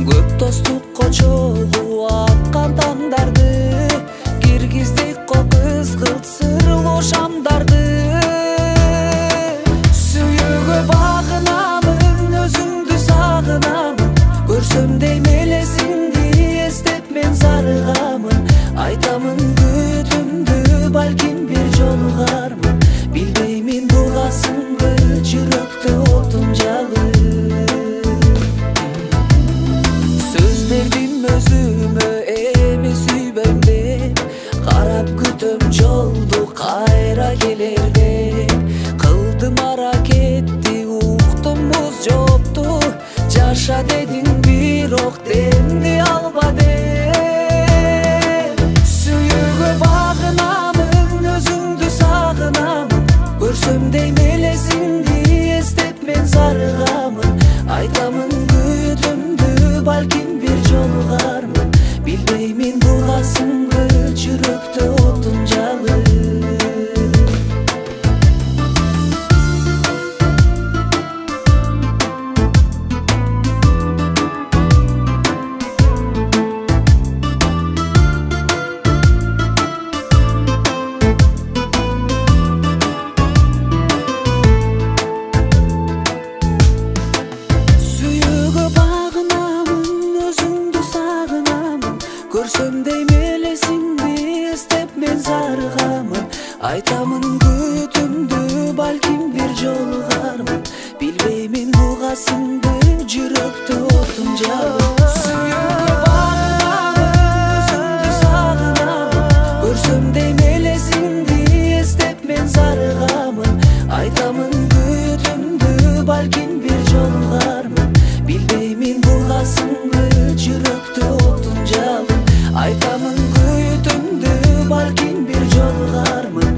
Көп достукка чогуу аккан таңдарды, киргиздик кокуз кылт сырлуу шамдарды. Сүйүүгө багынамын, өзүңдү сагынамын, көрсөм дейм элесиңди эстеп мен зарыгамын. Айтамын күтүмдү, балким бир жолугармын, билбеймин бугасыңбы жүрөктө отун жалып. Сөз бердим өзүмө эми сүйбөм деп, карап күтөм жолду кайра келер деп. Кылдым аракетти, уктум муз жоопту, жаша дедиң бирок демди алба деп. Сүйүүгө багынамын, өзүңдү сагынамын, көрсөм дейм элесиңди эстеп мен зарыгамын. Айтамын күтүмдү, балким бир жолугармын, билбеймин бугасыңбы жүрөктө отун жалып. Көрсөм дейм элесиңди эстеп мен зарыгамын. Айтамын күтүмдү, балким бир жолугармын, билбеймин бугасыңбы жүрөктө отун жалып. Сүйүүгө багынамын, өзүңдү сагынамын, көрсөм дейм элесиңди эстеп мен зарыгамын. Айтамын күтүмдү, балким бир жолугармын, билбеймин бугасыңбы жүрөктө отун жалып. Айтамын күтүмдү, балким бир жолугармын,